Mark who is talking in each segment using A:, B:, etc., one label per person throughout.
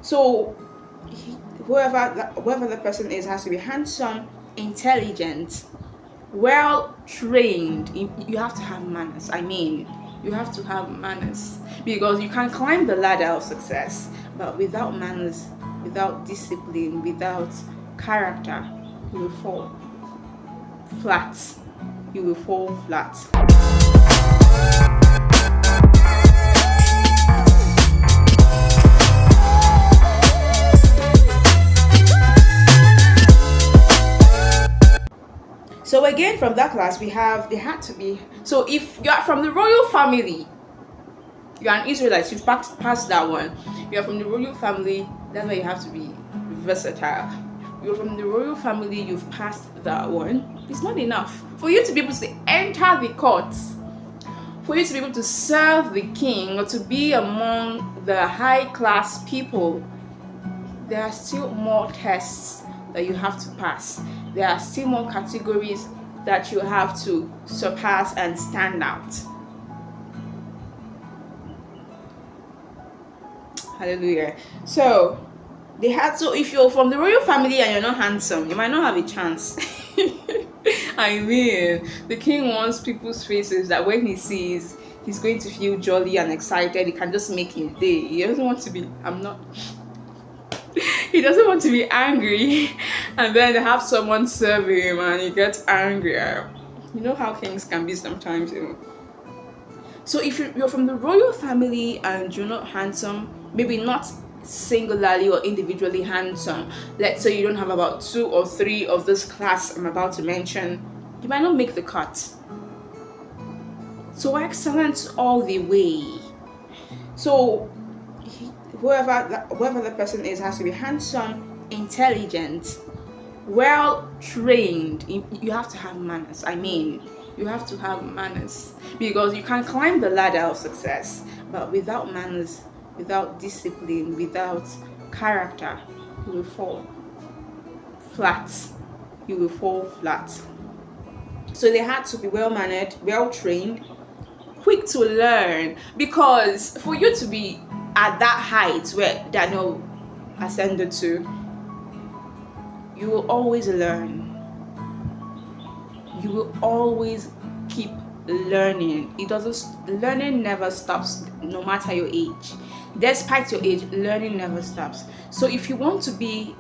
A: So whoever the person is has to be handsome, intelligent, well trained. You have to have manners. I mean, you have to have manners because you can climb the ladder of success, but without manners, without discipline, without character, you will fall flat. You will fall flat. So again, from that class, we have they had to be. So if you are from the royal family, you are an Israelite. You've passed that one. You are from the royal family. That's why you have to be versatile. You're from the royal family. You've passed that one. It's not enough for you to be able to enter the courts, for you to be able to serve the king or to be among the high class people. There are still more tests that you have to pass. There are still more categories that you have to surpass and stand out. Hallelujah. So if you're from the royal family and you're not handsome, you might not have a chance. I mean, the king wants people's faces that when he sees, he's going to feel jolly and excited. He can just make his day. He doesn't want to be, he doesn't want to be angry and then have someone serve him and he gets angrier. You know how kings can be sometimes, So if you're from the royal family and you're not handsome, maybe not singularly or individually handsome, let's say you don't have about 2 or 3 of this class I'm about to mention, you might not make the cut. So excellence all the way. So whoever the person is has to be handsome, intelligent, well trained. You have to have manners. I mean, you have to have manners because you can climb the ladder of success, but without manners, without discipline, without character, you will fall flat. You will fall flat. So they had to be well mannered, well trained, quick to learn, because for you to be at that height where Daniel ascended to, you will always learn. You will always keep learning. Learning never stops, no matter your age. Despite your age, learning never stops. So if you want to be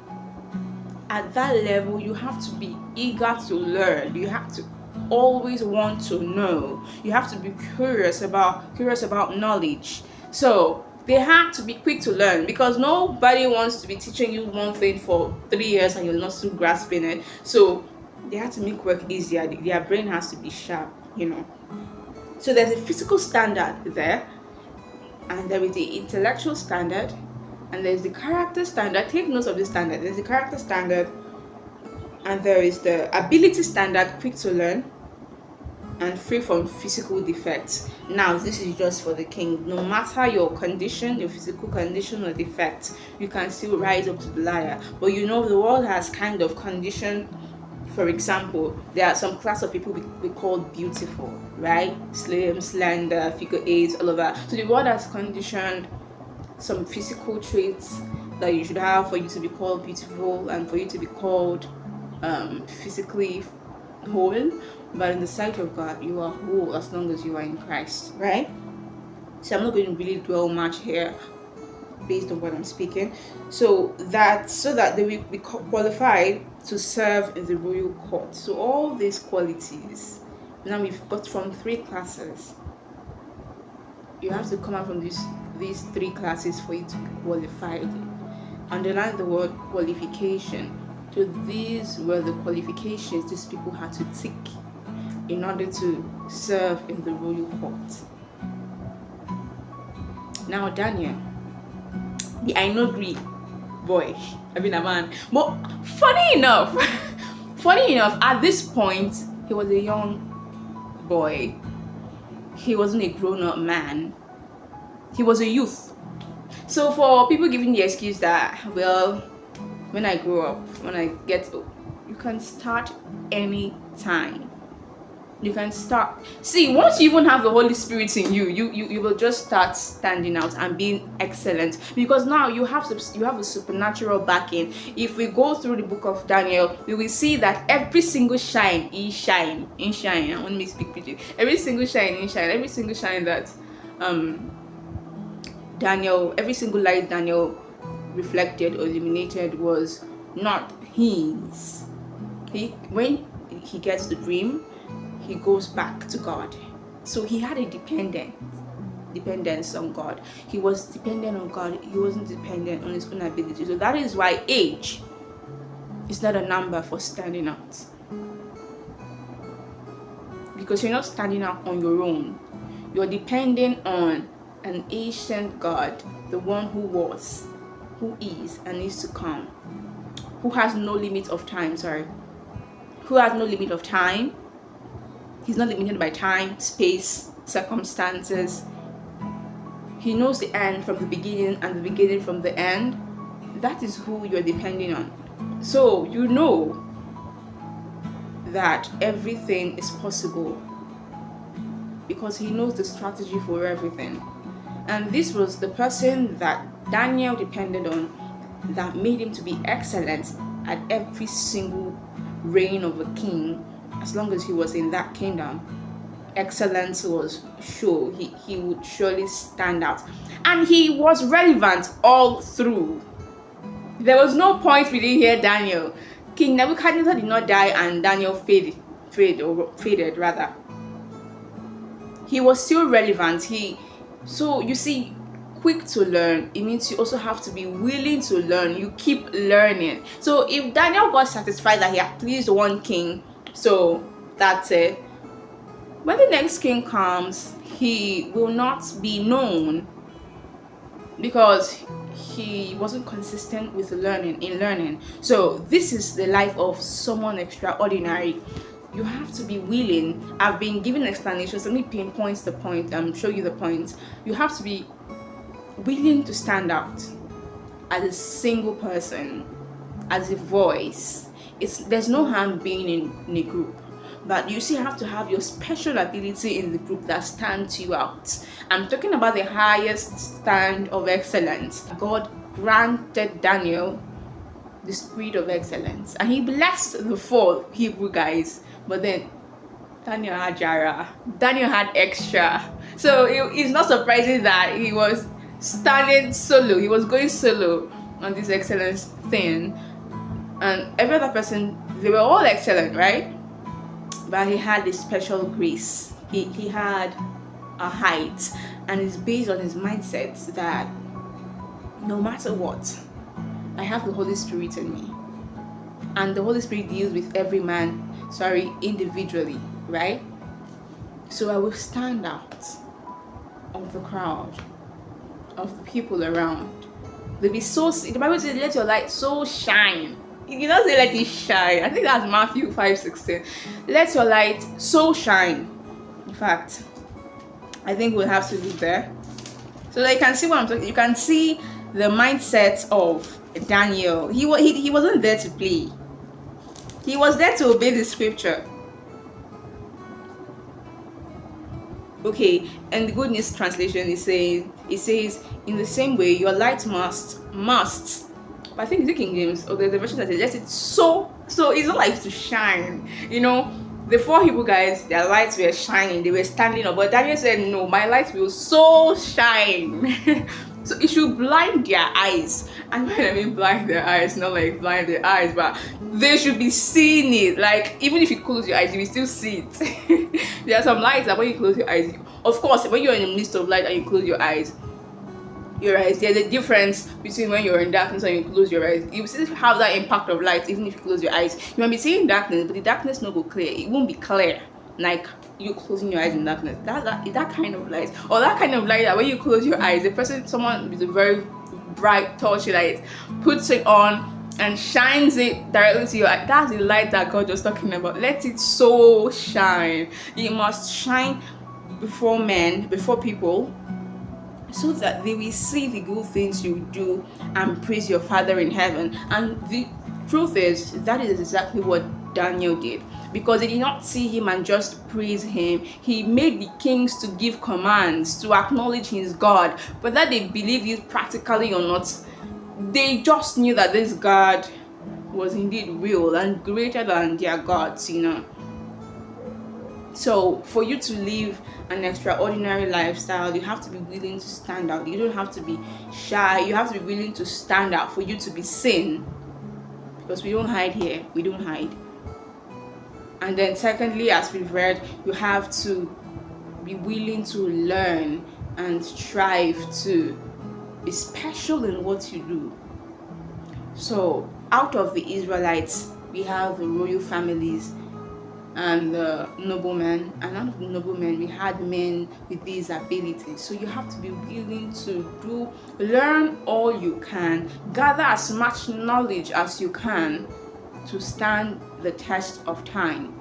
A: at that level, you have to be eager to learn. You have to always want to know. You have to be curious about knowledge. So they had to be quick to learn because nobody wants to be teaching you one thing for 3 years and you're not still grasping it. So they had to make work easier. Their brain has to be sharp, So there's a physical standard there, and there is the intellectual standard, and there's the character standard. Take note of the standard. There's the character standard, and there is the ability standard, quick to learn and free from physical defects. Now, this is just for the king. No matter your condition, your physical condition or defect, you can still rise up to the ladder. But the world has kind of conditioned. For example, there are some class of people we call beautiful, right? Slim, slender, figure 8, all of that. So the world has conditioned some physical traits that you should have for you to be called beautiful and for you to be called physically whole. But in the sight of God, you are whole as long as you are in Christ, right? So I'm not going to really dwell much here based on what I'm speaking. So that they will be qualified to serve in the royal court. So all these qualities, now we've got from 3 classes. You have to come out from these 3 classes for you to be qualified. Underline the word qualification. So these were the qualifications these people had to tick in order to serve in the royal court. Now Daniel, the I know Greek boy, I mean a man. But funny enough, at this point, he was a young boy. He wasn't a grown-up man. He was a youth. So for people giving the excuse that, well, when I grow up, when I get, you can start any time. You can start. See, once you even have the Holy Spirit in you, you will just start standing out and being excellent, because now you have a supernatural backing. If we go through the book of Daniel, we will see that every single shine in shine. I want me to speak pidgin. Every single shine that Daniel, every single light Daniel reflected or illuminated was not his. When he gets the dream, he goes back to God. So he had a dependence on God. He was dependent on God. He wasn't dependent on his own ability. So that is why age is not a number for standing out. Because you're not standing out on your own. You're depending on an ancient God, the one who was, who is, and is to come, who has no limit of time, who has no limit of time. He's not limited by time, space, circumstances. He knows the end from the beginning and the beginning from the end. That is who you're depending on. So you know that everything is possible because he knows the strategy for everything. And this was the person that Daniel depended on that made him to be excellent at every single reign of a king. As long as he was in that kingdom, excellence was sure. He would surely stand out. And he was relevant all through. There was no point we didn't hear Daniel. King Nebuchadnezzar did not die and Daniel faded. He was still relevant. So you see, quick to learn, it means you also have to be willing to learn. You keep learning. So if Daniel got satisfied that he had pleased one king, so that's it. When the next king comes, he will not be known because he wasn't consistent with learning. So this is the life of someone extraordinary. You have to be willing. I've been giving explanations. Let me pinpoint the point and show you the points. You have to be willing to stand out as a single person, as a voice. There's no harm being in a group, but you still have to have your special ability in the group that stands you out. I'm talking about the highest stand of excellence. God granted Daniel the spirit of excellence, and he blessed the 4 Hebrew guys, but then Daniel had Jara. Daniel had extra. So it's not surprising that he was standing solo. He was going solo on this excellence thing. And every other person, they were all excellent, right? But he had this special grace. He had a height, and it's based on his mindset that no matter what, I have the Holy Spirit in me. And the Holy Spirit deals with every man, individually, right? So I will stand out of the crowd, of the people around. They'll be so, the Bible says, let your light so shine. You don't say let it shine. I think that's Matthew 5:16. Let your light so shine. In fact, I think we'll have to leave there. So that you can see what I'm talking. You can see the mindset of Daniel. He wasn't there to play. He was there to obey the scripture. Okay, and the Good News translation it says in the same way your light must. But I think the King James or the version that says let it so it's not like to shine. You know, the 4 Hebrew guys, their lights were shining, they were standing up, but Daniel said no, my light will so shine. So it should blind their eyes. And when I mean blind their eyes, not like blind their eyes, but they should be seeing it. Like even if you close your eyes, you will still see it. There are some lights that when you close your eyes, of course, when you're in the midst of light and you close your eyes, there's a difference between when you're in darkness and you close your eyes. You still have that impact of light even if you close your eyes. You might be seeing darkness, but the darkness not go clear. It won't be clear like you closing your eyes in darkness. That kind of light, or that kind of light that when you close your eyes, someone with a very bright torch light puts it on and shines it directly to your eye. That's the light that God was talking about. Let it so shine. It must shine before men, before people, so that they will see the good things you do and praise your Father in heaven. And the truth is, that is exactly what Daniel did, because they did not see him and just praise him. He made the kings to give commands, to acknowledge his God. Whether they believe it practically or not, they just knew that this God was indeed real and greater than their gods, So for you to live an extraordinary lifestyle, you have to be willing to stand out. You don't have to be shy. You have to be willing to stand out for you to be seen. Because we don't hide here. We don't hide. And then secondly, as we've read, you have to be willing to learn and strive to be special in what you do. So out of the Israelites, we have the royal families and the noblemen, and out of the noblemen we had men with these abilities. So you have to be willing to learn all you can, gather as much knowledge as you can to stand the test of time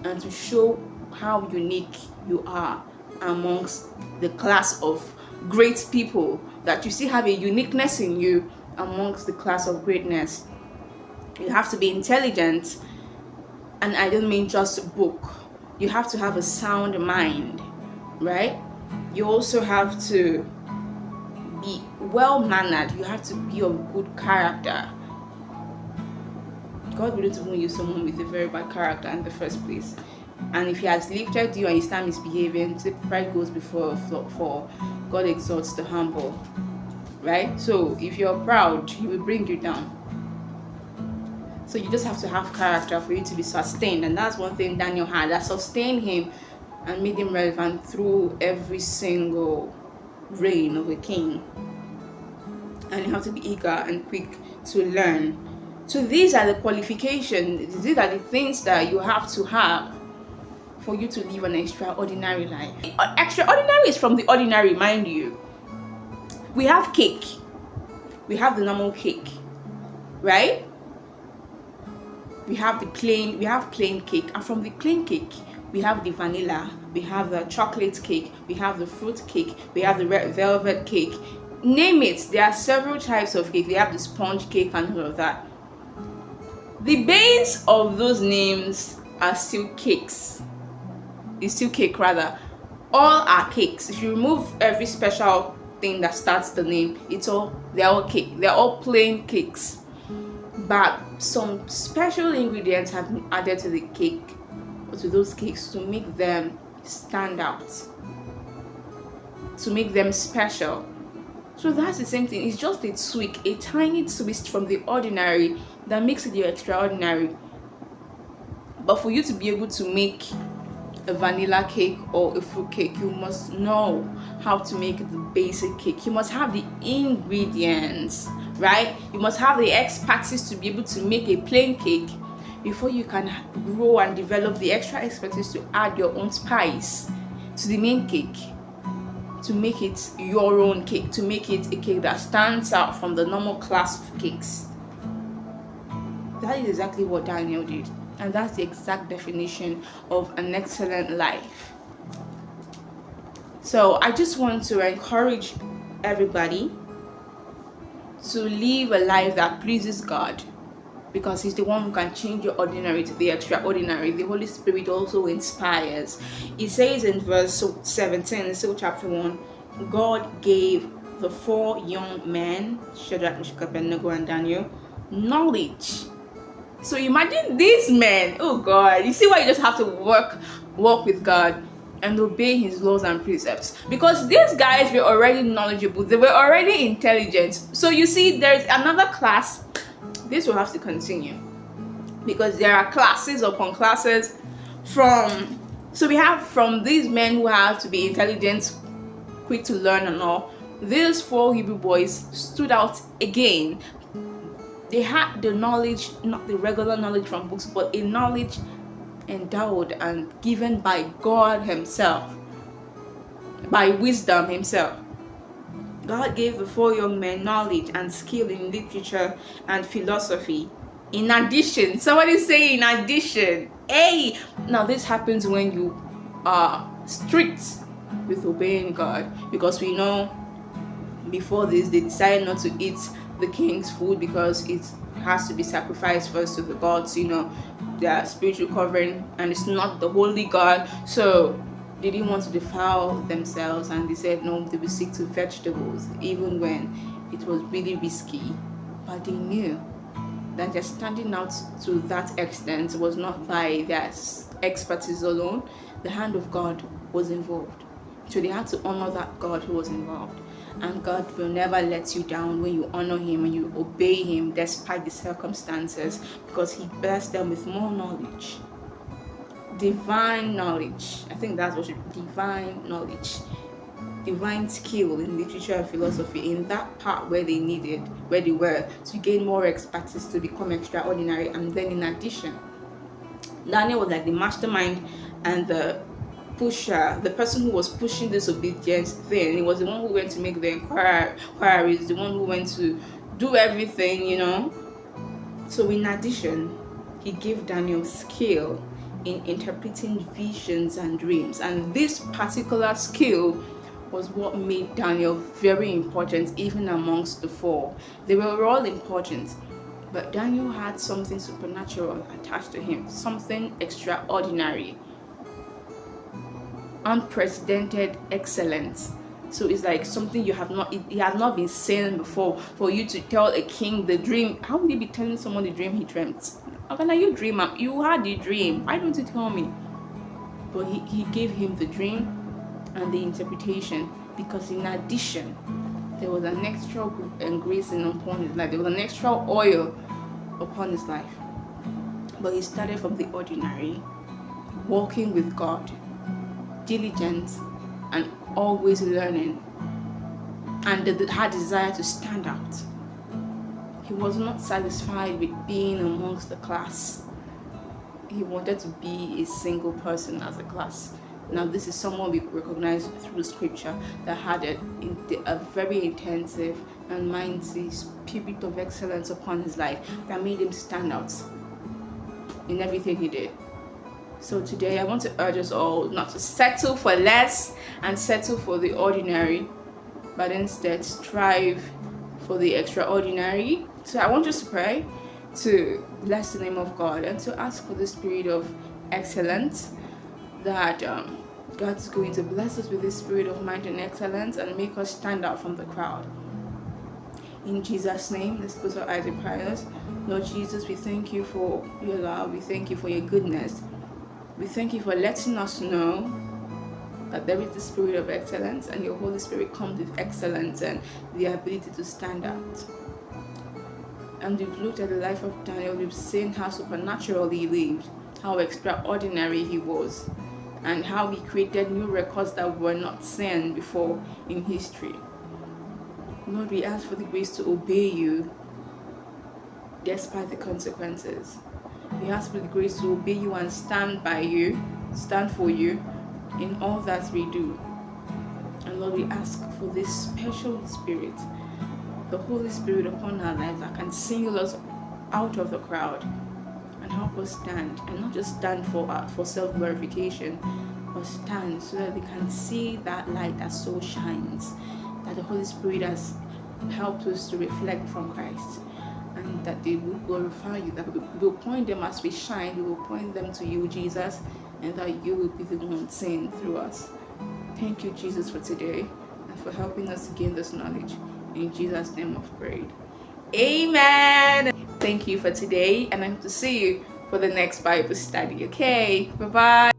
A: and to show how unique you are amongst the class of great people, that you still have a uniqueness in you amongst the class of greatness. You have to be intelligent, and I don't mean just a book. You have to have a sound mind, right? You also have to be well-mannered. You have to be of good character. God wouldn't even use someone with a very bad character in the first place. And if he has lifted you and you start misbehaving, the pride goes before a fall. God exalts the humble, right? So if you're proud, he will bring you down. So you just have to have character for you to be sustained. And that's one thing Daniel had that sustained him and made him relevant through every single reign of a king. And you have to be eager and quick to learn. So these are the qualifications, these are the things that you have to have for you to live an extraordinary life. Extraordinary is from the ordinary, mind you. We have cake. We have the normal cake, right? We have plain cake, and from the plain cake we have the vanilla, we have the chocolate cake, we have the fruit cake, we have the red velvet cake. Name it. There are several types of cake. They have the sponge cake and all of that. The base of those names are still cakes. It's still cake rather. All are cakes. If you remove every special thing that starts the name, they're all cake. They're all plain cakes. But some special ingredients have been added to the cake, or to those cakes, to make them stand out, to make them special. So that's the same thing. It's just a tweak, a tiny twist from the ordinary that makes it your extraordinary. But for you to be able to make a vanilla cake or a fruit cake, you must know how to make the basic cake. You must have the ingredients, right? You must have the expertise to be able to make a plain cake before you can grow and develop the extra expertise to add your own spice to the main cake, to make it your own cake, to make it a cake that stands out from the normal class of cakes. That is exactly what Daniel did, and that's the exact definition of an excellent life. So I just want to encourage everybody to live a life that pleases God, because he's the one who can change your ordinary to the extraordinary. The Holy Spirit also inspires. It says in verse 17 in still chapter 1, God gave the 4 young men, Shadrach, Meshach, Abednego, and Daniel, knowledge. So imagine these men. Oh God, you see why you just have to walk with God and obey his laws and precepts, because these guys were already knowledgeable, they were already intelligent. So you see, there's another class. This will have to continue, because there are classes upon classes. So we have from these men who have to be intelligent, quick to learn and all. These 4 Hebrew boys stood out again. They had the knowledge, not the regular knowledge from books, but a knowledge endowed and given by God himself, by wisdom himself. God gave the 4 young men knowledge and skill in literature and philosophy. In addition, somebody say in addition. Hey, now this happens when you are strict with obeying God, because we know before this they decided not to eat the king's food because it has to be sacrificed first to the gods, their spiritual covering, and it's not the holy God. So they didn't want to defile themselves, and they said no, they will stick to vegetables, even when it was really risky. But they knew that their standing out to that extent was not by their expertise alone. The hand of God was involved. So they had to honor that God who was involved. And God will never let you down when you honor him and you obey him despite the circumstances, because he blessed them with more knowledge. Divine knowledge. I think that's what divine knowledge. Divine skill in literature and philosophy in that part where they were to gain more expertise to become extraordinary. And then in addition, Daniel was like the mastermind and the pusher, the person who was pushing this obedience thing. He was the one who went to make the inquiries, the one who went to do everything, So in addition, he gave Daniel skill in interpreting visions and dreams. And this particular skill was what made Daniel very important even amongst the four. They were all important, but Daniel had something supernatural attached to him, something extraordinary, unprecedented excellence. So it's like something it has not been seen before. For you to tell a king the dream, how would you be telling someone the dream he dreamt? How can you dream? You had the dream. Why don't you tell me? But he gave him the dream and the interpretation, because in addition, there was an extra gracing upon his life. There was an extra oil upon his life. But he started from the ordinary, walking with God, diligent, and always learning, and had desire to stand out. He was not satisfied with being amongst the class. He wanted to be a single person as a class. Now, this is someone we recognize through scripture that had a very intensive and mighty spirit of excellence upon his life that made him stand out in everything he did. So today I want to urge us all not to settle for less and settle for the ordinary, but instead strive for the extraordinary. So I want us to pray to bless the name of God and to ask for the spirit of excellence, that God's going to bless us with the spirit of might and excellence and make us stand out from the crowd. In Jesus' name, let's close our eyes in prayers. Lord Jesus, we thank you for your love. We thank you for your goodness. We thank you for letting us know that there is the spirit of excellence, and your Holy Spirit comes with excellence and the ability to stand out. And we've looked at the life of Daniel. We've seen how supernaturally he lived, how extraordinary he was, and how he created new records that were not seen before in history. Lord, we ask for the grace to obey you despite the consequences. We ask for the grace to obey you and stand for you in all that we do. And Lord, we ask for this special spirit, the Holy Spirit upon our lives, that can single us out of the crowd and help us stand, and not just stand for self-glorification, but stand so that we can see that light that so shines, that the Holy Spirit has helped us to reflect from Christ, and that they will glorify you, that we will point them as we shine, we will point them to you, Jesus, and that you will be the one seen through us. Thank you, Jesus, for today and for helping us to gain this knowledge. In Jesus' name I've prayed. Amen. Thank you for today, and I hope to see you for the next Bible study. Okay, bye-bye.